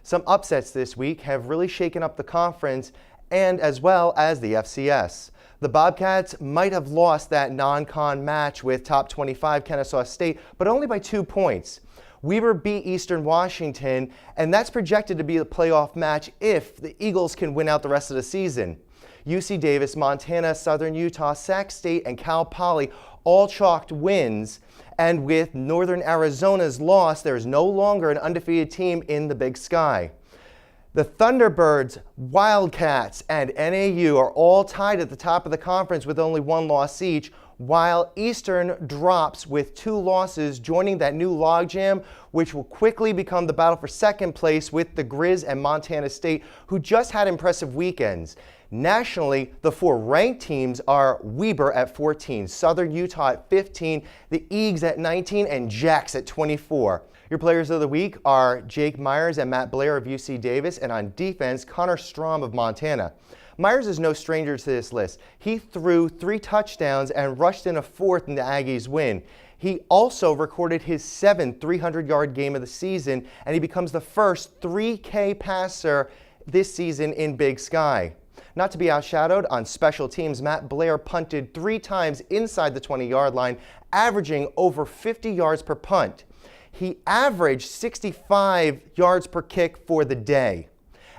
Some upsets this week have really shaken up the conference and as well as the FCS. The Bobcats might have lost that non-con match with top 25 Kennesaw State, but only by 2 points. Weber beat Eastern Washington, and that's projected to be a playoff match if the Eagles can win out the rest of the season. UC Davis, Montana, Southern Utah, Sac State, and Cal Poly all chalked wins. And with Northern Arizona's loss, there is no longer an undefeated team in the Big Sky. The Thunderbirds, Wildcats, and NAU are all tied at the top of the conference with only 1 loss each, while Eastern drops with 2 losses, joining that new logjam, which will quickly become the battle for second place with the Grizz and Montana State, who just had impressive weekends. Nationally, the 4 ranked teams are Weber at 14, Southern Utah at 15, the Eags at 19, and Jacks at 24. Your players of the week are Jake Myers and Matt Blair of UC Davis, and on defense, Connor Strom of Montana. Myers is no stranger to this list. He threw 3 touchdowns and rushed in a 4th in the Aggies' win. He also recorded his 7th 300-yard game of the season, and he becomes the first 3K passer this season in Big Sky. Not to be outshadowed, on special teams, Matt Blair punted 3 times inside the 20-yard line, averaging over 50 yards per punt. He averaged 65 yards per kick for the day.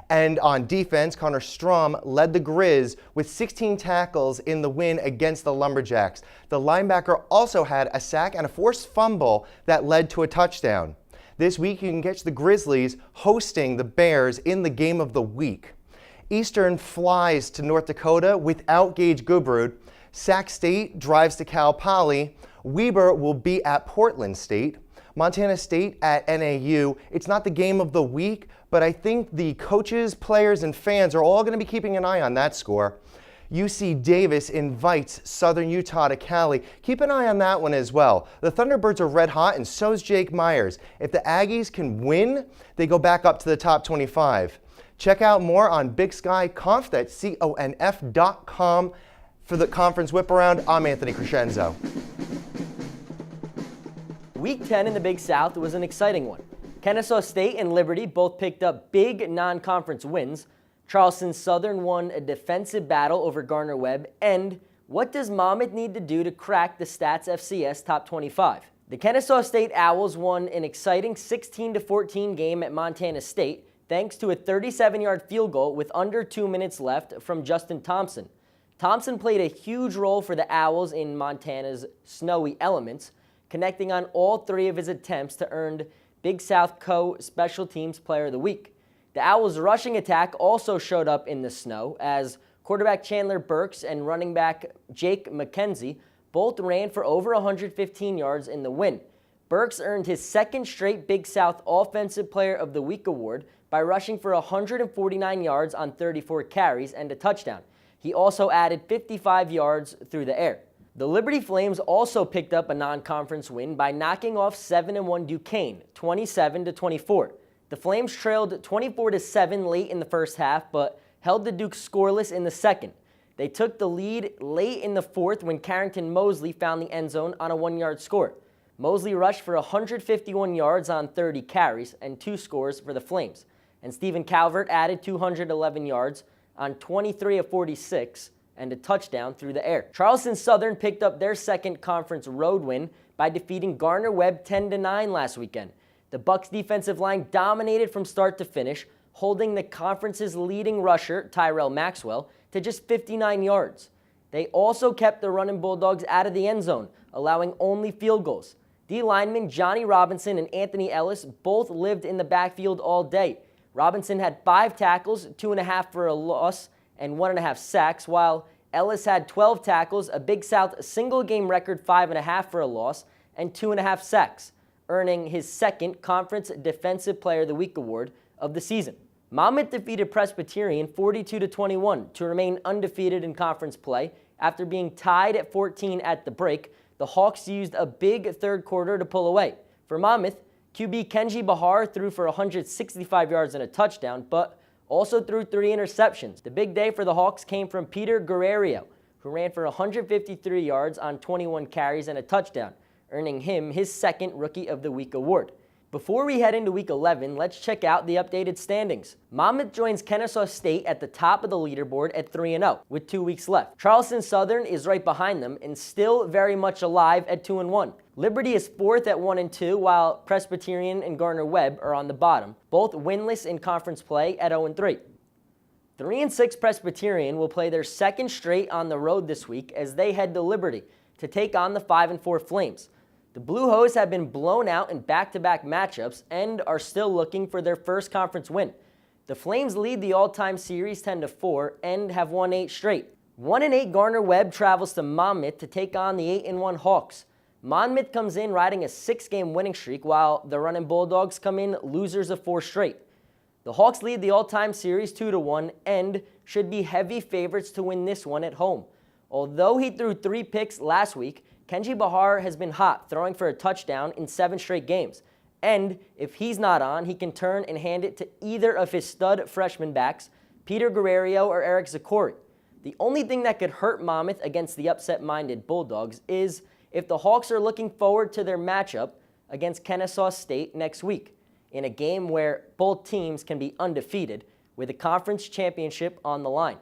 And on defense, Connor Strom led the Grizz with 16 tackles in the win against the Lumberjacks. The linebacker also had a sack and a forced fumble that led to a touchdown. This week, you can catch the Grizzlies hosting the Bears in the game of the week. Eastern flies to North Dakota without Gage Gubrud. Sac State drives to Cal Poly. Weber will be at Portland State. Montana State at NAU. It's not the game of the week, but I think the coaches, players, and fans are all going to be keeping an eye on that score. UC Davis invites Southern Utah to Cali. Keep an eye on that one as well. The Thunderbirds are red hot, and so is Jake Myers. If the Aggies can win, they go back up to the top 25. Check out more on Big Sky Conf, that's CONF.com. For the conference whip around, I'm Anthony Crescenzo. Week 10 in the Big South was an exciting one. Kennesaw State and Liberty both picked up big non-conference wins. Charleston Southern won a defensive battle over Gardner-Webb. And what does Monmouth need to do to crack the Stats FCS top 25? The Kennesaw State Owls won an exciting 16-14 game at Montana State, thanks to a 37-yard field goal with under 2 minutes left from Justin Thompson. Thompson played a huge role for the Owls in Montana's snowy elements, connecting on all 3 of his attempts to earn Big South Co-Special Teams Player of the Week. The Owls' rushing attack also showed up in the snow, as quarterback Chandler Burks and running back Jake McKenzie both ran for over 115 yards in the win. Burks earned his 2nd straight Big South Offensive Player of the Week award by rushing for 149 yards on 34 carries and a touchdown. He also added 55 yards through the air. The Liberty Flames also picked up a non-conference win by knocking off 7-1 Duquesne, 27-24. The Flames trailed 24-7 late in the first half, but held the Dukes scoreless in the second. They took the lead late in the 4th when Carrington Mosley found the end zone on a 1-yard score. Mosley rushed for 151 yards on 30 carries and 2 scores for the Flames. And Stephen Calvert added 211 yards on 23 of 46 and a touchdown through the air. Charleston Southern picked up their 2nd conference road win by defeating Gardner-Webb 10-9 last weekend. The Bucs defensive line dominated from start to finish, holding the conference's leading rusher, Tyrell Maxwell, to just 59 yards. They also kept the running Bulldogs out of the end zone, allowing only field goals. D linemen Johnny Robinson and Anthony Ellis both lived in the backfield all day. Robinson had 5 tackles, 2.5 for a loss, and 1.5 sacks, while Ellis had 12 tackles, a Big South single-game record 5.5 for a loss, and 2.5 sacks, earning his 2nd Conference Defensive Player of the Week award of the season. Monmouth defeated Presbyterian 42-21 to remain undefeated in conference play. After being tied at 14 at the break, the Hawks used a big 3rd quarter to pull away. For Monmouth, QB Kenji Bahar threw for 165 yards and a touchdown, but also threw 3 interceptions. The big day for the Hawks came from Peter Guerrero, who ran for 153 yards on 21 carries and a touchdown, earning him his 2nd Rookie of the Week award. Before we head into Week 11, let's check out the updated standings. Monmouth joins Kennesaw State at the top of the leaderboard at 3-0 with 2 weeks left. Charleston Southern is right behind them and still very much alive at 2-1. Liberty is 4th at 1-2, while Presbyterian and Gardner-Webb are on the bottom, both winless in conference play at 0-3. 3-6 Presbyterian will play their second straight on the road this week as they head to Liberty to take on the 5-4 Flames. The Blue Hose have been blown out in back-to-back matchups and are still looking for their first conference win. The Flames lead the all-time series 10-4 and have won 8 straight. 1-8 Gardner-Webb travels to Monmouth to take on the 8-1 Hawks. Monmouth comes in riding a 6-game winning streak while the Runnin' Bulldogs come in losers of 4 straight. The Hawks lead the all-time series 2-1 and should be heavy favorites to win this one at home. Although he threw 3 picks last week, Kenji Bahar has been hot, throwing for a touchdown in 7 straight games. And if he's not on, he can turn and hand it to either of his stud freshman backs, Peter Guerrero or Eric Zakori. The only thing that could hurt Monmouth against the upset-minded Bulldogs is if the Hawks are looking forward to their matchup against Kennesaw State next week, in a game where both teams can be undefeated with a conference championship on the line.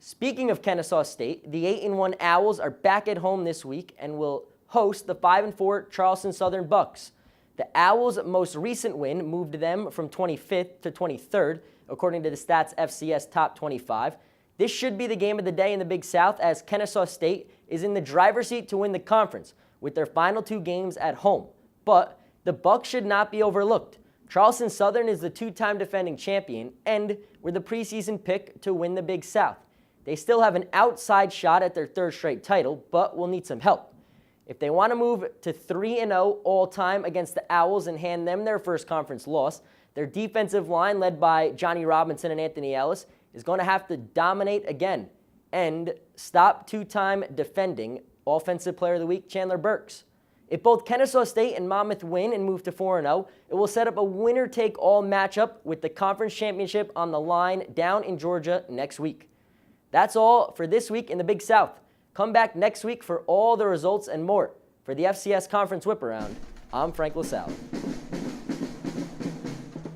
Speaking of Kennesaw State, the 8-1 Owls are back at home this week and will host the 5-4 Charleston Southern Bucks. The Owls' most recent win moved them from 25th to 23rd, according to the Stats FCS Top 25. This should be the game of the day in the Big South as Kennesaw State is in the driver's seat to win the conference with their final 2 games at home. But the Bucks should not be overlooked. Charleston Southern is the 2-time defending champion and were the preseason pick to win the Big South. They still have an outside shot at their 3rd straight title, but will need some help. If they want to move to 3-0 all-time against the Owls and hand them their first conference loss, their defensive line, led by Johnny Robinson and Anthony Ellis, is going to have to dominate again and stop 2-time defending Offensive Player of the Week Chandler Burks. If both Kennesaw State and Monmouth win and move to 4-0, it will set up a winner-take-all matchup with the conference championship on the line down in Georgia next week. That's all for this week in the Big South. Come back next week for all the results and more. For the FCS Conference WhipAround, I'm Frank LaSalle.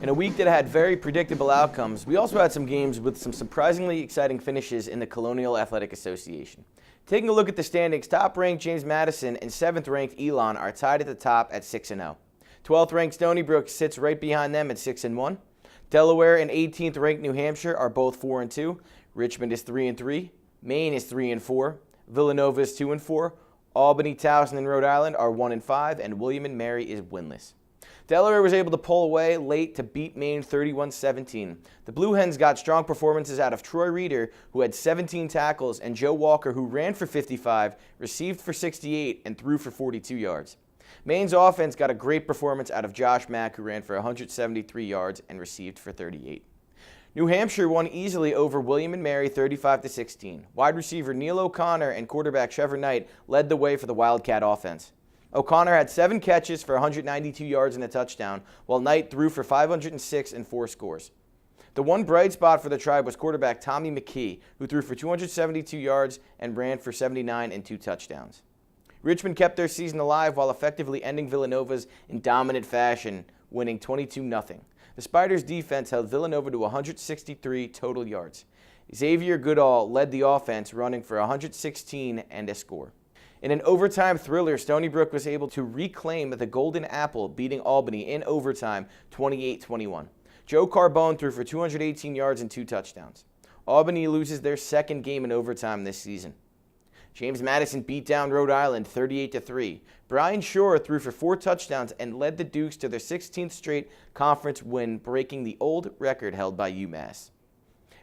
In a week that had very predictable outcomes, we also had some games with some surprisingly exciting finishes in the Colonial Athletic Association. Taking a look at the standings, top-ranked James Madison and 7th-ranked Elon are tied at the top at 6-0. 12th-ranked Stony Brook sits right behind them at 6-1. Delaware and 18th-ranked New Hampshire are both 4-2. Richmond is 3-3, Maine is 3-4, Villanova is 2-4, Albany, Towson, and Rhode Island are 1-5, and William and Mary is winless. Delaware was able to pull away late to beat Maine 31-17. The Blue Hens got strong performances out of Troy Reeder, who had 17 tackles, and Joe Walker, who ran for 55, received for 68, and threw for 42 yards. Maine's offense got a great performance out of Josh Mack, who ran for 173 yards and received for 38. New Hampshire won easily over William and Mary 35-16. Wide receiver Neil O'Connor and quarterback Trevor Knight led the way for the Wildcat offense. O'Connor had 7 catches for 192 yards and a touchdown, while Knight threw for 506 and 4 scores. The one bright spot for the Tribe was quarterback Tommy McKee, who threw for 272 yards and ran for 79 and 2 touchdowns. Richmond kept their season alive while effectively ending Villanova's in dominant fashion, winning 22-0. The Spiders' defense held Villanova to 163 total yards. Xavier Goodall led the offense, running for 116 and a score. In an overtime thriller, Stony Brook was able to reclaim the Golden Apple, beating Albany in overtime 28-21. Joe Carbone threw for 218 yards and 2 touchdowns. Albany loses their 2nd game in overtime this season. James Madison beat down Rhode Island 38-3. Brian Shore threw for 4 touchdowns and led the Dukes to their 16th straight conference win, breaking the old record held by UMass.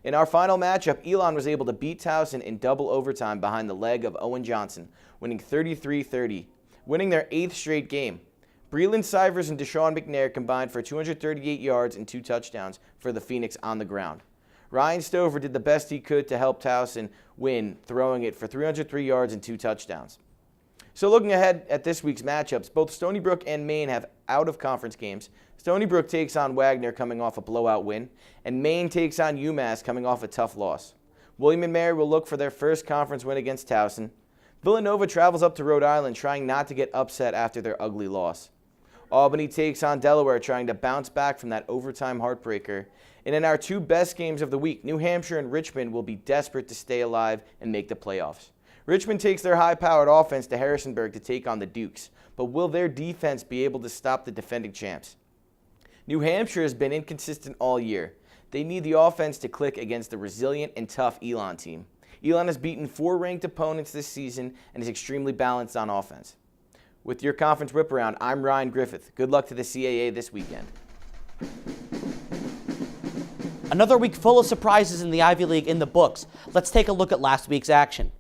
In our final matchup, Elon was able to beat Towson in double overtime behind the leg of Owen Johnson, winning 33-30, winning their 8th straight game. Breland Sivers and Deshaun McNair combined for 238 yards and 2 touchdowns for the Phoenix on the ground. Ryan Stover did the best he could to help Towson win, throwing it for 303 yards and 2 touchdowns. So looking ahead at this week's matchups, both Stony Brook and Maine have out-of-conference games. Stony Brook takes on Wagner coming off a blowout win, and Maine takes on UMass coming off a tough loss. William and Mary will look for their first conference win against Towson. Villanova travels up to Rhode Island trying not to get upset after their ugly loss. Albany takes on Delaware, trying to bounce back from that overtime heartbreaker. And in our two best games of the week, New Hampshire and Richmond will be desperate to stay alive and make the playoffs. Richmond takes their high-powered offense to Harrisonburg to take on the Dukes, but will their defense be able to stop the defending champs? New Hampshire has been inconsistent all year. They need the offense to click against the resilient and tough Elon team. Elon has beaten 4 ranked opponents this season and is extremely balanced on offense. With your conference whip-around, I'm Ryan Griffith. Good luck to the CAA this weekend. Another week full of surprises in the Ivy League in the books. Let's take a look at last week's action.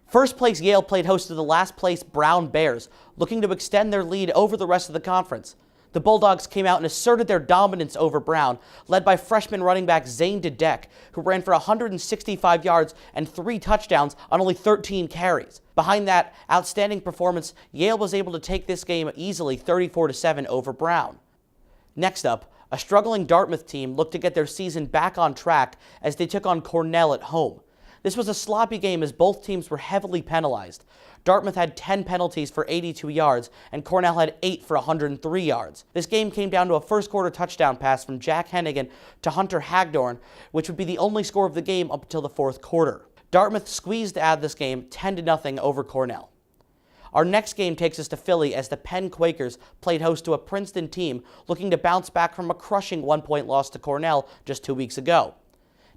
First place Yale played host to the last place Brown Bears, looking to extend their lead over the rest of the conference. The Bulldogs came out and asserted their dominance over Brown, led by freshman running back Zane Dedek, who ran for 165 yards and 3 touchdowns on only 13 carries. Behind that outstanding performance, Yale was able to take this game easily 34-7 over Brown. Next up, a struggling Dartmouth team looked to get their season back on track as they took on Cornell at home. This was a sloppy game as both teams were heavily penalized. Dartmouth had 10 penalties for 82 yards, and Cornell had 8 for 103 yards. This game came down to a first-quarter touchdown pass from Jack Hennigan to Hunter Hagdorn, which would be the only score of the game up until the fourth quarter. Dartmouth squeezed to add this game 10-0 over Cornell. Our next game takes us to Philly as the Penn Quakers played host to a Princeton team looking to bounce back from a crushing 1-point loss to Cornell just 2 weeks ago.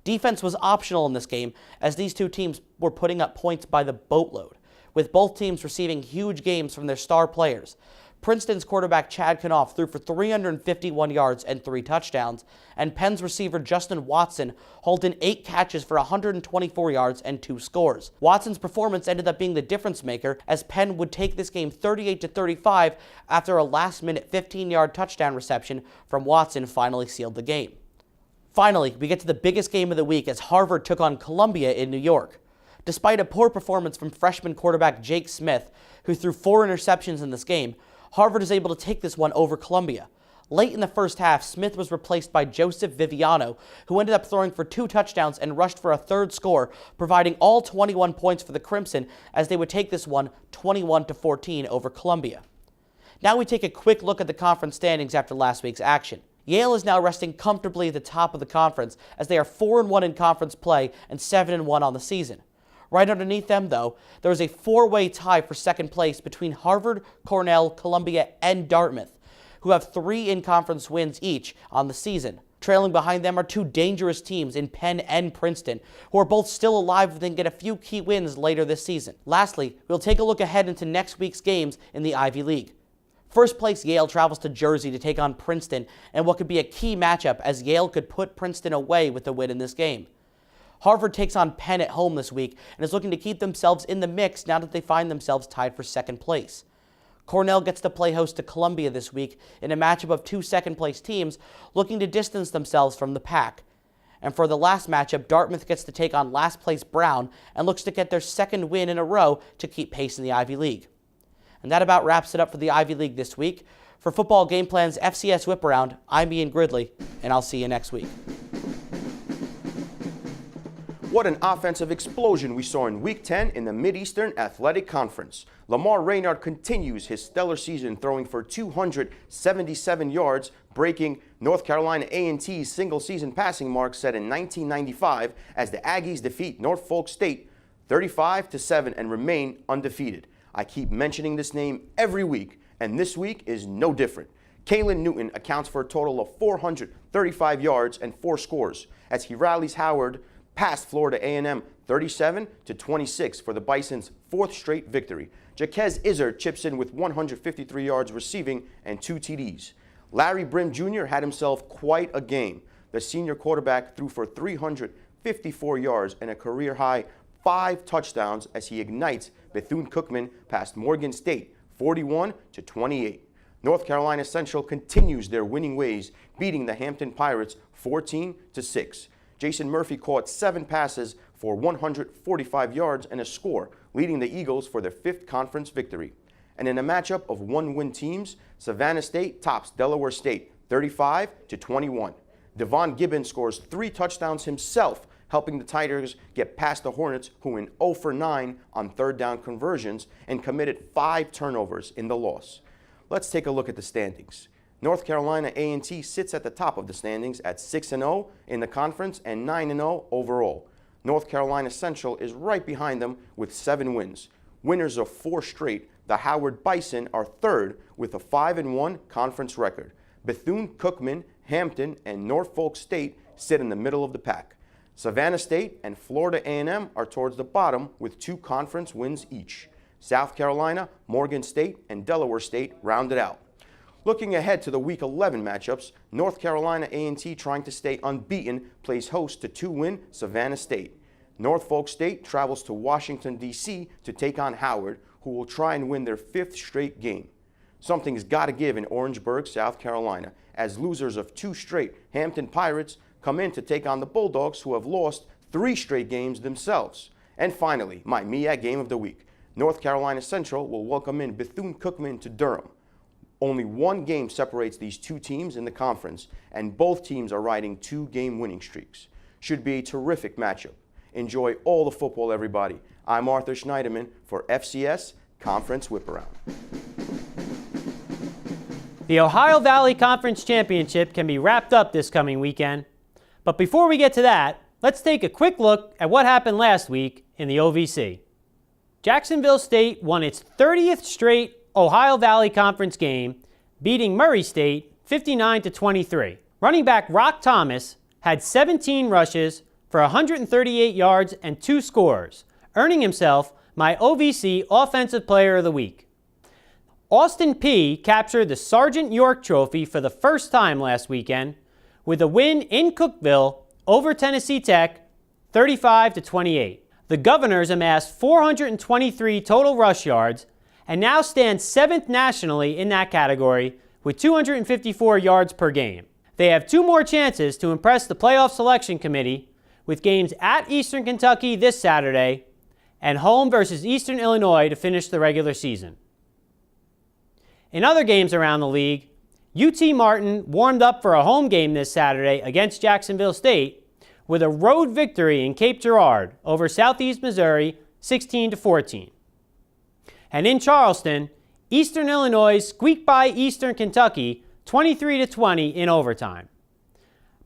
Defense was optional in this game as these two teams were putting up points by the boatload, with both teams receiving huge games from their star players. Princeton's quarterback Chad Kanoff threw for 351 yards and 3 touchdowns, and Penn's receiver Justin Watson hauled in 8 catches for 124 yards and 2 scores. Watson's performance ended up being the difference maker as Penn would take this game 38-35 after a last-minute 15-yard touchdown reception from Watson finally sealed the game. Finally, we get to the biggest game of the week as Harvard took on Columbia in New York. Despite a poor performance from freshman quarterback Jake Smith, who threw 4 interceptions in this game, Harvard is able to take this one over Columbia. Late in the first half, Smith was replaced by Joseph Viviano, who ended up throwing for 2 touchdowns and rushed for a 3rd score, providing all 21 points for the Crimson as they would take this one 21-14 over Columbia. Now we take a quick look at the conference standings after last week's action. Yale is now resting comfortably at the top of the conference as they are 4-1 in conference play and 7-1 on the season. Right underneath them, though, there is a 4-way tie for second place between Harvard, Cornell, Columbia, and Dartmouth, who have 3 in-conference wins each on the season. Trailing behind them are 2 dangerous teams in Penn and Princeton, who are both still alive if they can get a few key wins later this season. Lastly, we'll take a look ahead into next week's games in the Ivy League. First place Yale travels to Jersey to take on Princeton in what could be a key matchup as Yale could put Princeton away with a win in this game. Harvard takes on Penn at home this week and is looking to keep themselves in the mix now that they find themselves tied for second place. Cornell gets to play host to Columbia this week in a matchup of 2 second-place teams looking to distance themselves from the pack. And for the last matchup, Dartmouth gets to take on last-place Brown and looks to get their 2nd win in a row to keep pace in the Ivy League. And that about wraps it up for the Ivy League this week. For Football Game Plan's FCS Whip-Around, I'm Ian Gridley, and I'll see you next week. What an offensive explosion we saw in Week 10 in the Mid-Eastern Athletic Conference. Lamar Raynard continues his stellar season, throwing for 277 yards, breaking North Carolina A&T's single-season passing mark set in 1995 as the Aggies defeat Norfolk State 35-7 and remain undefeated. I keep mentioning this name every week, and this week is no different. Kalen Newton accounts for a total of 435 yards and 4 scores as he rallies Howard past Florida A&M 37-26 for the Bison's 4th straight victory. Jaquez Izzard chips in with 153 yards receiving and 2 TDs. Larry Brim Jr. had himself quite a game. The senior quarterback threw for 354 yards and a career-high 5 touchdowns as he ignites Bethune-Cookman past Morgan State 41-28. North Carolina Central continues their winning ways, beating the Hampton Pirates 14-6. Jason Murphy caught 7 passes for 145 yards and a score, leading the Eagles for their 5th conference victory. And in a matchup of 1-win teams, Savannah State tops Delaware State 35-21. Devon Gibbons scores 3 touchdowns himself, helping the Tigers get past the Hornets, who went 0 for 9 on 3rd down conversions and committed 5 turnovers in the loss. let's take a look at the standings. North Carolina A&T sits at the top of the standings at 6-0 in the conference and 9-0 overall. North Carolina Central is right behind them with 7 wins. Winners of 4 straight, the Howard Bison are third with a 5-1 conference record. Bethune-Cookman, Hampton, and Norfolk State sit in the middle of the pack. Savannah State and Florida A&M are towards the bottom with 2 conference wins each. South Carolina, Morgan State, and Delaware State round it out. Looking ahead to the Week 11 matchups, North Carolina A&T, trying to stay unbeaten, plays host to 2-win Savannah State. Norfolk State travels to Washington, D.C. to take on Howard, who will try and win their 5th straight game. Something's got to give in Orangeburg, South Carolina, as losers of 2 straight Hampton Pirates come in to take on the Bulldogs, who have lost 3 straight games themselves. And finally, my MEAC game of the week. North Carolina Central will welcome in Bethune-Cookman to Durham. Only 1 game separates these 2 teams in the conference, and both teams are riding 2-game winning streaks. Should be a terrific matchup. Enjoy all the football, everybody. I'm Arthur Schneiderman for FCS Conference WhipAround. The Ohio Valley Conference Championship can be wrapped up this coming weekend. But before we get to that, let's take a quick look at what happened last week in the OVC. Jacksonville State won its 30th straight Ohio Valley Conference game, beating Murray State 59-23. Running back Rock Thomas had 17 rushes for 138 yards and 2 scores, earning himself my OVC Offensive Player of the Week. Austin Peay captured the Sergeant York Trophy for the first time last weekend with a win in Cookeville over Tennessee Tech 35-28. The Governors amassed 423 total rush yards and now stand 7th nationally in that category with 254 yards per game. They have 2 more chances to impress the playoff selection committee with games at Eastern Kentucky this Saturday and home versus Eastern Illinois to finish the regular season. In other games around the league, UT Martin warmed up for a home game this Saturday against Jacksonville State with a road victory in Cape Girardeau over Southeast Missouri 16-14. And in Charleston, Eastern Illinois squeaked by Eastern Kentucky 23-20 in overtime.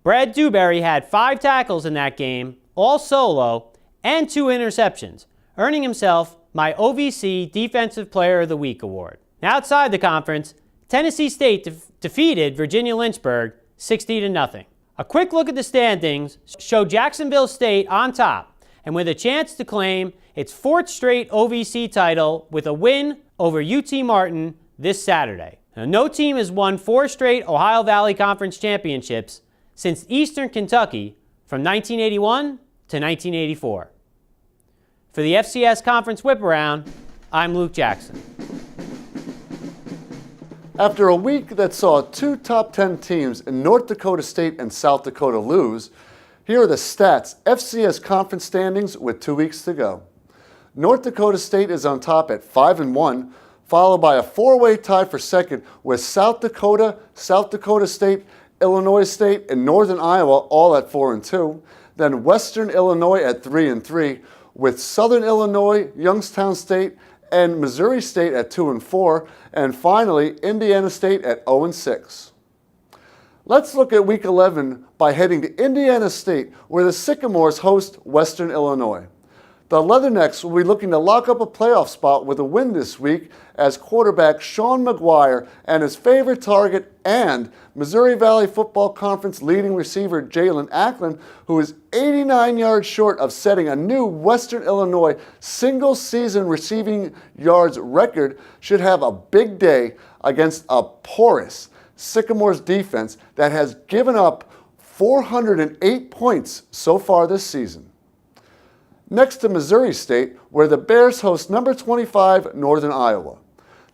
Brad Dewberry had 5 tackles in that game, all solo, and 2 interceptions, earning himself my OVC Defensive Player of the Week award. Now outside the conference, Tennessee State defeated Virginia Lynchburg 60-0. A quick look at the standings showed Jacksonville State on top and with a chance to claim its 4th straight OVC title with a win over UT Martin this Saturday. Now, no team has won 4 straight Ohio Valley Conference championships since Eastern Kentucky from 1981 to 1984. For the FCS Conference WhipAround, I'm Luke Jackson. After a week that saw 2 top 10 teams in North Dakota State and South Dakota lose, here are the stats FCS conference standings with 2 weeks to go. North Dakota State is on top at 5-1, followed by a 4-way tie for second with South Dakota State, Illinois State, and Northern Iowa all at 4-2. Then Western Illinois at 3-3, with Southern Illinois, Youngstown State, and Missouri State at 2-4, and finally Indiana State at 0-6. Let's look at Week 11 by heading to Indiana State, where the Sycamores host Western Illinois. The Leathernecks will be looking to lock up a playoff spot with a win this week as quarterback Sean McGuire and his favorite target and Missouri Valley Football Conference leading receiver Jalen Ackland, who is 89 yards short of setting a new Western Illinois single-season receiving yards record, should have a big day against a porous Sycamores defense that has given up 408 points so far this season. Next to Missouri State, where the Bears host number 25 Northern Iowa.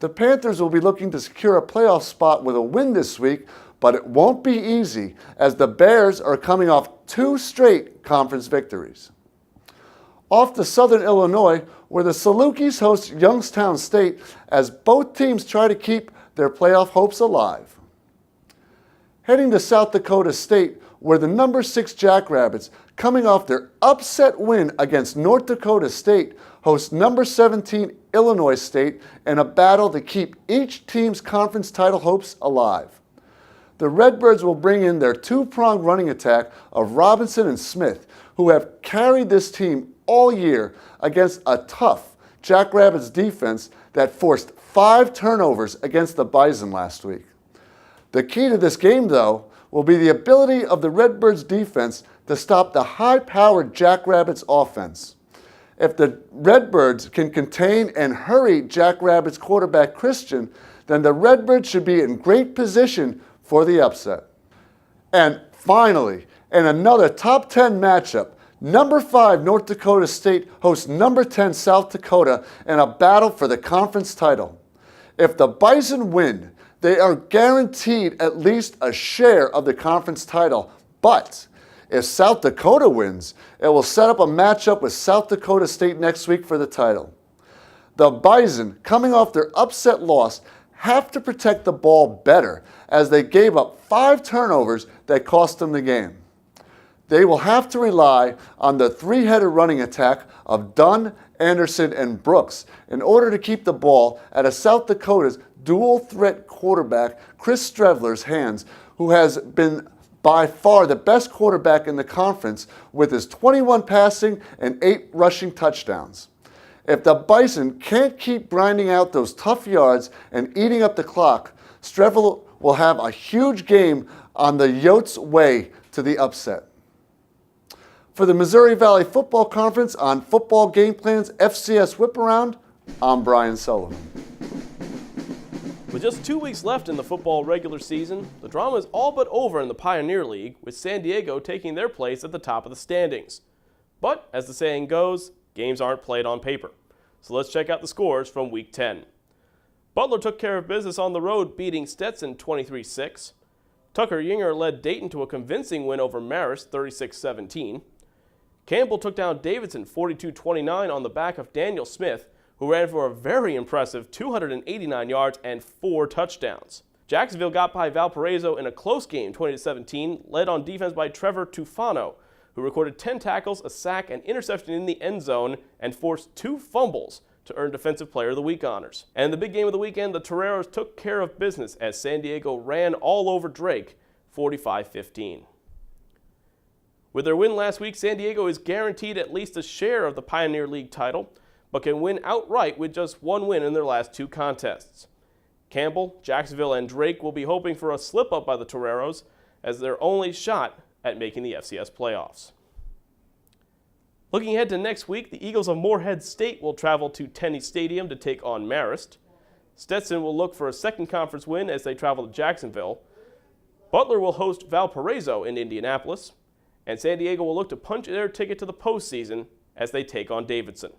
The Panthers will be looking to secure a playoff spot with a win this week, but it won't be easy as the Bears are coming off 2 straight conference victories. Off to Southern Illinois, where the Salukis host Youngstown State as both teams try to keep their playoff hopes alive. Heading to South Dakota State, where the number 6 Jackrabbits, coming off their upset win against North Dakota State, host number 17 Illinois State in a battle to keep each team's conference title hopes alive. The Redbirds will bring in their two-pronged running attack of Robinson and Smith, who have carried this team all year against a tough Jackrabbits defense that forced 5 turnovers against the Bison last week. The key to this game, though, will be the ability of the Redbirds defense to stop the high-powered Jackrabbits offense. If the Redbirds can contain and hurry Jackrabbits quarterback Christian, then the Redbirds should be in great position for the upset. And finally, in another top 10 matchup, number 5 North Dakota State hosts number 10 South Dakota in a battle for the conference title. If the Bison win, they are guaranteed at least a share of the conference title, but if South Dakota wins, it will set up a matchup with South Dakota State next week for the title. The Bison, coming off their upset loss, have to protect the ball better as they gave up 5 turnovers that cost them the game. They will have to rely on the 3-headed running attack of Dunn, Anderson, and Brooks in order to keep the ball at a South Dakota's dual-threat quarterback, Chris Strevler's hands, who has been by far the best quarterback in the conference with his 21 passing and 8 rushing touchdowns. If the Bison can't keep grinding out those tough yards and eating up the clock, Strevler will have a huge game on the Yotes' way to the upset. For the Missouri Valley Football Conference on Football Game Plan's FCS WhipAround, I'm Brian Sullivan. With just 2 weeks left in the football regular season, the drama is all but over in the Pioneer League, with San Diego taking their place at the top of the standings. But, as the saying goes, games aren't played on paper. So let's check out the scores from Week 10. Butler took care of business on the road, beating Stetson 23-6. Tucker Yinger led Dayton to a convincing win over Marist 36-17. Campbell took down Davidson 42-29 on the back of Daniel Smith, who ran for a very impressive 289 yards and 4 touchdowns. Jacksonville got by Valparaiso in a close game 20-17, led on defense by Trevor Tufano, who recorded 10 tackles, a sack, and interception in the end zone and forced 2 fumbles to earn Defensive Player of the Week honors. And the big game of the weekend, the Toreros took care of business as San Diego ran all over Drake 45-15. With their win last week, San Diego is guaranteed at least a share of the Pioneer League title, but can win outright with just 1 win in their last 2 contests. Campbell, Jacksonville, and Drake will be hoping for a slip-up by the Toreros as their only shot at making the FCS playoffs. Looking ahead to next week, the Eagles of Morehead State will travel to Tenney Stadium to take on Marist. Stetson will look for a second conference win as they travel to Jacksonville. Butler will host Valparaiso in Indianapolis. And San Diego will look to punch their ticket to the postseason as they take on Davidson.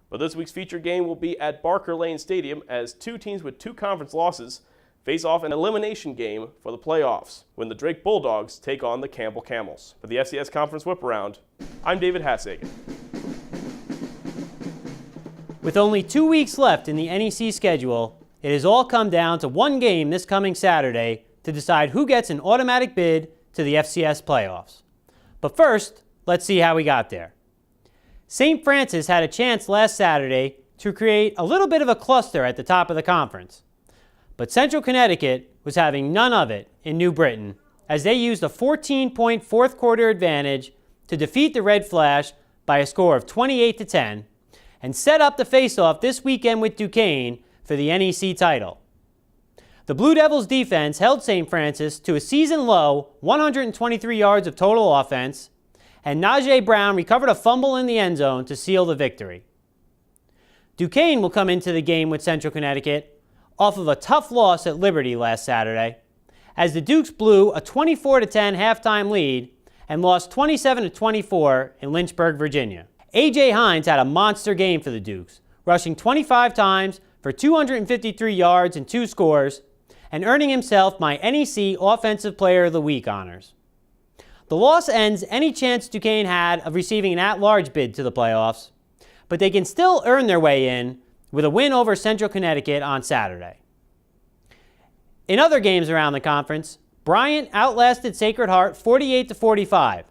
But this week's featured game will be at Barker Lane Stadium as 2 teams with 2 conference losses face off an elimination game for the playoffs when the Drake Bulldogs take on the Campbell Camels. For the FCS Conference WhipAround, I'm David Hassagen. With only 2 weeks left in the NEC schedule, it has all come down to one game this coming Saturday to decide who gets an automatic bid to the FCS playoffs. But first, let's see how we got there. St. Francis had a chance last Saturday to create a little bit of a cluster at the top of the conference. But Central Connecticut was having none of it in New Britain as they used a 14-point fourth quarter advantage to defeat the Red Flash by a score of 28-10 and set up the face-off this weekend with Duquesne for the NEC title. The Blue Devils defense held St. Francis to a season-low 123 yards of total offense, and Najee Brown recovered a fumble in the end zone to seal the victory. Duquesne will come into the game with Central Connecticut off of a tough loss at Liberty last Saturday, as the Dukes blew a 24-10 halftime lead and lost 27-24 in Lynchburg, Virginia. A.J. Hines had a monster game for the Dukes, rushing 25 times for 253 yards and 2 scores, and earning himself my NEC Offensive Player of the Week honors. The loss ends any chance Duquesne had of receiving an at-large bid to the playoffs, but they can still earn their way in with a win over Central Connecticut on Saturday. In other games around the conference, Bryant outlasted Sacred Heart 48-45,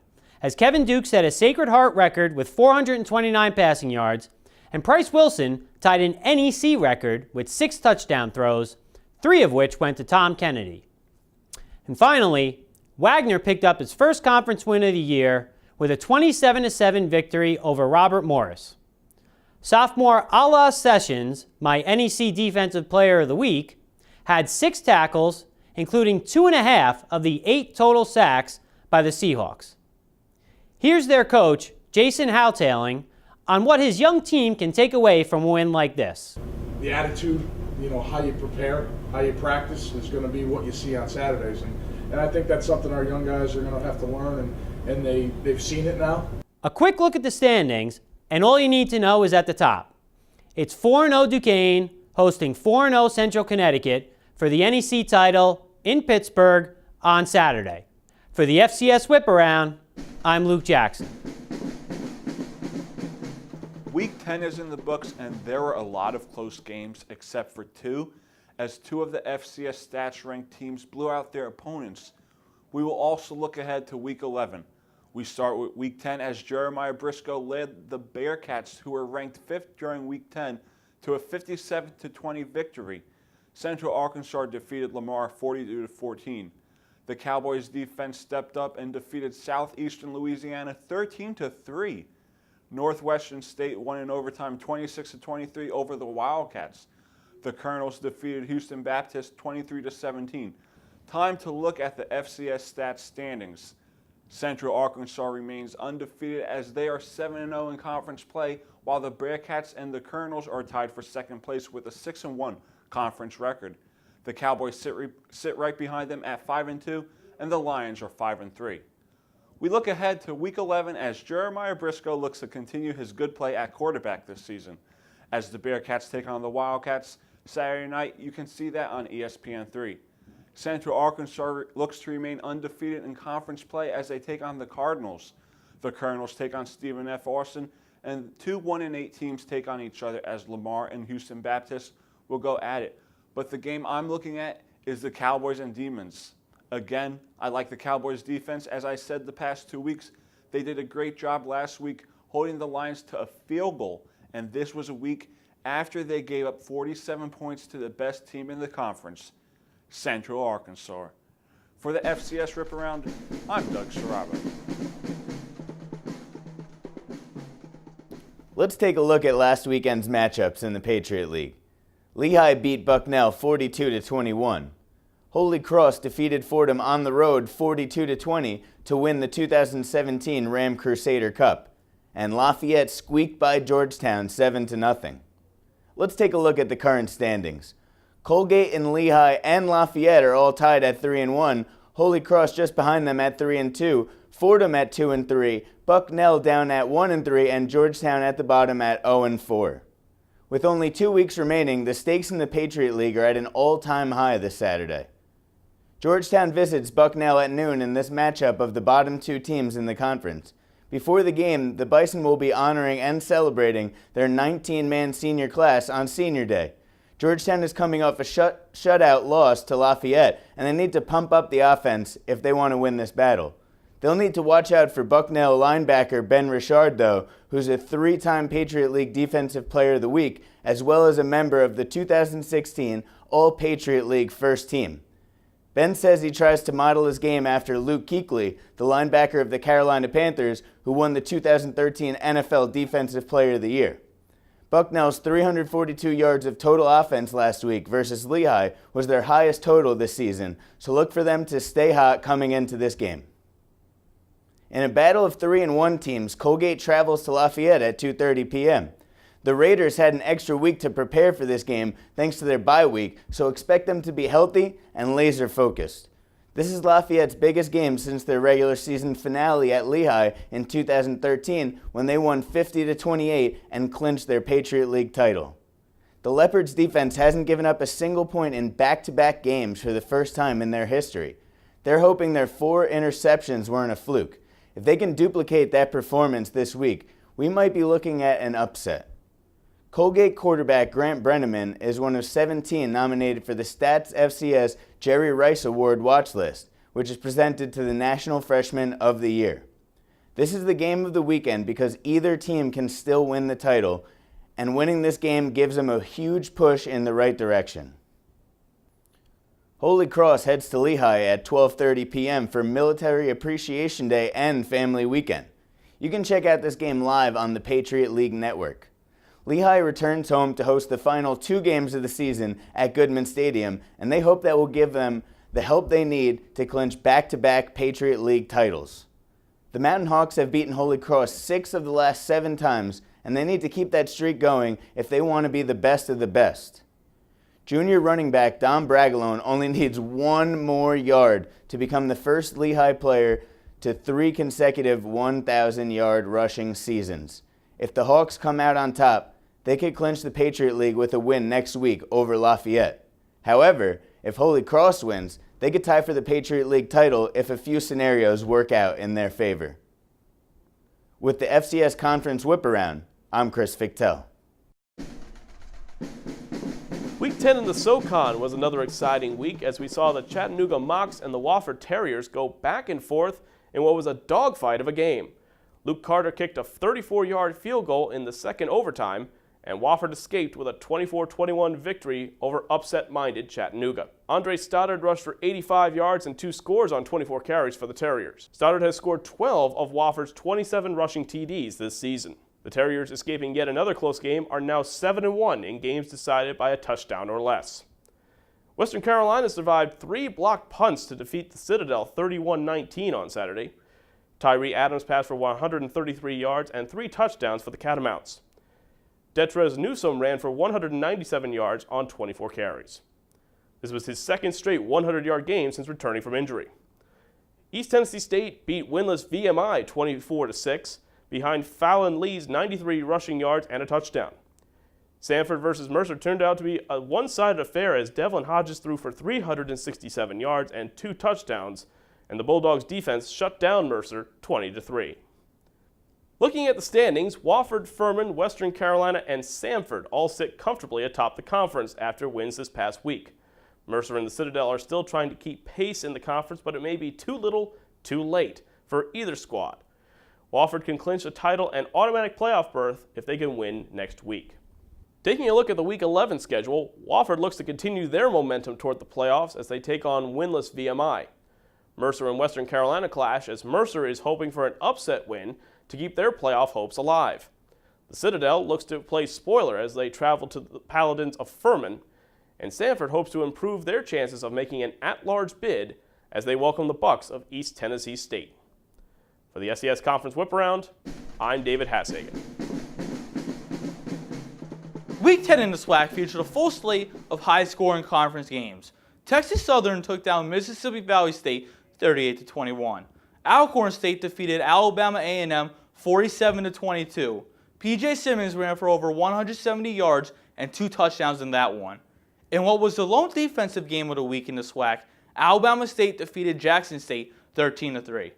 as Kevin Duke set a Sacred Heart record with 429 passing yards And Bryce Wilson tied an NEC record with 6 touchdown throws, 3 of which went to Tom Kennedy. And finally, Wagner picked up his first conference win of the year with a 27-7 victory over Robert Morris. Sophomore Ala Sessions, my NEC Defensive Player of the Week, had 6 tackles, including 2.5 of the 8 total sacks by the Seahawks. Here's their coach, Jason Howtailing, on what his young team can take away from a win like this. The attitude, how you prepare, how you practice is going to be what you see on Saturdays. And I think that's something our young guys are going to have to learn, and they've seen it now. A quick look at the standings, and all you need to know is at the top. It's 4-0 Duquesne hosting 4-0 Central Connecticut for the NEC title in Pittsburgh on Saturday. For the FCS WhipAround, I'm Luke Jackson. Week 10 is in the books, and there were a lot of close games except for 2, as 2 of the FCS stats-ranked teams blew out their opponents. We will also look ahead to Week 11. We start with Week 10 as Jeremiah Briscoe led the Bearcats, who were ranked 5th during Week 10, to a 57-20 victory. Central Arkansas defeated Lamar 42-14. The Cowboys defense stepped up and defeated Southeastern Louisiana 13-3. Northwestern State won in overtime 26-23 over the Wildcats. The Colonels defeated Houston Baptist 23-17. Time to look at the FCS stats standings. Central Arkansas remains undefeated as they are 7-0 in conference play, while the Bearcats and the Colonels are tied for second place with a 6-1 conference record. The Cowboys sit right behind them at 5-2, and the Lions are 5-3. We look ahead to Week 11 as Jeremiah Briscoe looks to continue his good play at quarterback this season. As the Bearcats take on the Wildcats Saturday night, you can see that on ESPN3. Central Arkansas looks to remain undefeated in conference play as they take on the Cardinals. The Colonels take on Stephen F. Austin, and 2 1-8 teams take on each other as Lamar and Houston Baptist will go at it. But the game I'm looking at is the Cowboys and Demons. Again, I like the Cowboys defense. As I said the past 2 weeks, they did a great job last week holding the Lions to a field goal, and this was a week after they gave up 47 points to the best team in the conference, Central Arkansas. For the FCS WhipAround, I'm Doug Saraba. Let's take a look at last weekend's matchups in the Patriot League. Lehigh beat Bucknell 42-21. Holy Cross defeated Fordham on the road 42-20 to win the 2017 Ram Crusader Cup. And Lafayette squeaked by Georgetown 7-0. Let's take a look at the current standings. Colgate and Lehigh and Lafayette are all tied at 3-1. Holy Cross just behind them at 3-2. Fordham at 2-3. Bucknell down at 1-3, and Georgetown at the bottom at 0-4. With only 2 weeks remaining, the stakes in the Patriot League are at an all-time high this Saturday. Georgetown visits Bucknell at noon in this matchup of the bottom 2 teams in the conference. Before the game, the Bison will be honoring and celebrating their 19-man senior class on Senior Day. Georgetown is coming off a shutout loss to Lafayette, and they need to pump up the offense if they want to win this battle. They'll need to watch out for Bucknell linebacker Ben Richard, though, who's a 3-time Patriot League Defensive Player of the Week, as well as a member of the 2016 All-Patriot League First Team. Ben says he tries to model his game after Luke Kuechly, the linebacker of the Carolina Panthers, who won the 2013 NFL Defensive Player of the Year. Bucknell's 342 yards of total offense last week versus Lehigh was their highest total this season, so look for them to stay hot coming into this game. In a battle of 3-1 teams, Colgate travels to Lafayette at 2:30 p.m. The Raiders had an extra week to prepare for this game thanks to their bye week, so expect them to be healthy and laser focused. This is Lafayette's biggest game since their regular season finale at Lehigh in 2013 when they won 50-28 and clinched their Patriot League title. The Leopards' defense hasn't given up a single point in back-to-back games for the first time in their history. They're hoping their 4 interceptions weren't a fluke. If they can duplicate that performance this week, we might be looking at an upset. Colgate quarterback Grant Brenneman is one of 17 nominated for the Stats FCS Jerry Rice Award watch list, which is presented to the National Freshman of the Year. This is the game of the weekend because either team can still win the title, and winning this game gives them a huge push in the right direction. Holy Cross heads to Lehigh at 12:30 p.m. for Military Appreciation Day and Family Weekend. You can check out this game live on the Patriot League Network. Lehigh returns home to host the final 2 games of the season at Goodman Stadium, and they hope that will give them the help they need to clinch back-to-back Patriot League titles. The Mountain Hawks have beaten Holy Cross 6 of the last 7 times, and they need to keep that streak going if they want to be the best of the best. Junior running back Dom Bragalone only needs 1 more yard to become the first Lehigh player to 3 consecutive 1,000-yard rushing seasons. If the Hawks come out on top, they could clinch the Patriot League with a win next week over Lafayette. However, if Holy Cross wins, they could tie for the Patriot League title if a few scenarios work out in their favor. With the FCS Conference WhipAround, I'm Chris Fichtel. Week 10 in the SoCon was another exciting week as we saw the Chattanooga Mocs and the Wofford Terriers go back and forth in what was a dogfight of a game. Luke Carter kicked a 34-yard field goal in the second overtime, and Wofford escaped with a 24-21 victory over upset-minded Chattanooga. Andre Stoddard rushed for 85 yards and 2 scores on 24 carries for the Terriers. Stoddard has scored 12 of Wofford's 27 rushing TDs this season. The Terriers, escaping yet another close game, are now 7-1 in games decided by a touchdown or less. Western Carolina survived 3 blocked punts to defeat the Citadel 31-19 on Saturday. Tyree Adams passed for 133 yards and 3 touchdowns for the Catamounts. Detrez Newsome ran for 197 yards on 24 carries. This was his second straight 100-yard game since returning from injury. East Tennessee State beat winless VMI 24-6 behind Fallon Lee's 93 rushing yards and a touchdown. Sanford versus Mercer turned out to be a one-sided affair as Devlin Hodges threw for 367 yards and 2 touchdowns, and the Bulldogs defense shut down Mercer 20-3. Looking at the standings, Wofford, Furman, Western Carolina, and Samford all sit comfortably atop the conference after wins this past week. Mercer and the Citadel are still trying to keep pace in the conference, but it may be too little, too late for either squad. Wofford can clinch a title and automatic playoff berth if they can win next week. Taking a look at the Week 11 schedule, Wofford looks to continue their momentum toward the playoffs as they take on winless VMI. Mercer and Western Carolina clash as Mercer is hoping for an upset win to keep their playoff hopes alive. The Citadel looks to play spoiler as they travel to the Paladins of Furman, and Sanford hopes to improve their chances of making an at-large bid as they welcome the Bucks of East Tennessee State. For the SES Conference WhipAround, I'm David Hassagen. Week 10 in the SWAC featured a full slate of high-scoring conference games. Texas Southern took down Mississippi Valley State 38-21. Alcorn State defeated Alabama A&M 47-22. P.J. Simmons ran for over 170 yards and 2 touchdowns in that one. In what was the lone defensive game of the week in the SWAC, Alabama State defeated Jackson State 13-3.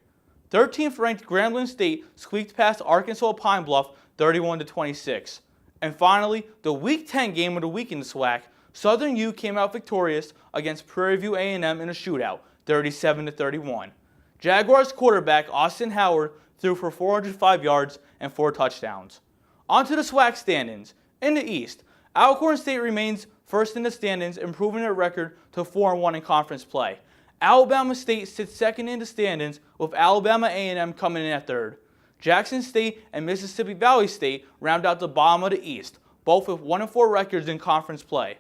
13th ranked Grambling State squeaked past Arkansas Pine Bluff 31-26. And finally, the Week 10 game of the week in the SWAC, Southern U came out victorious against Prairie View A&M in a shootout 37-31. Jaguars quarterback Austin Howard threw for 405 yards and 4 touchdowns. On to the SWAC standings. In the East, Alcorn State remains first in the standings, improving their record to 4-1 in conference play. Alabama State sits second in the standings, with Alabama A&M coming in at third. Jackson State and Mississippi Valley State round out the bottom of the East, both with 1-4 records in conference play.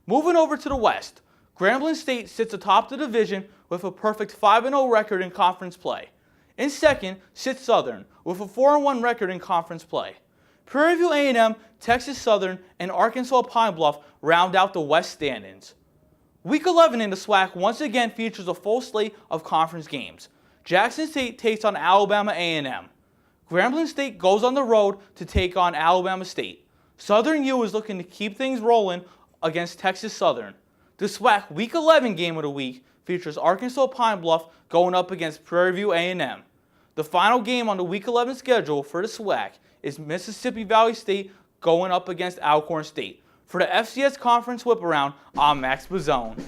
Moving over to the West, Grambling State sits atop the division with a perfect 5-0 record in conference play. In second sits Southern with a 4-1 record in conference play. Prairie View A&M, Texas Southern, and Arkansas Pine Bluff round out the West standings. Week 11 in the SWAC once again features a full slate of conference games. Jackson State takes on Alabama A&M. Grambling State goes on the road to take on Alabama State. Southern U is looking to keep things rolling against Texas Southern. The SWAC Week 11 game of the week features Arkansas Pine Bluff going up against Prairie View A&M. The final game on the Week 11 schedule for the SWAC is Mississippi Valley State going up against Alcorn State. For the FCS Conference WhipAround, I'm Max Bazzone.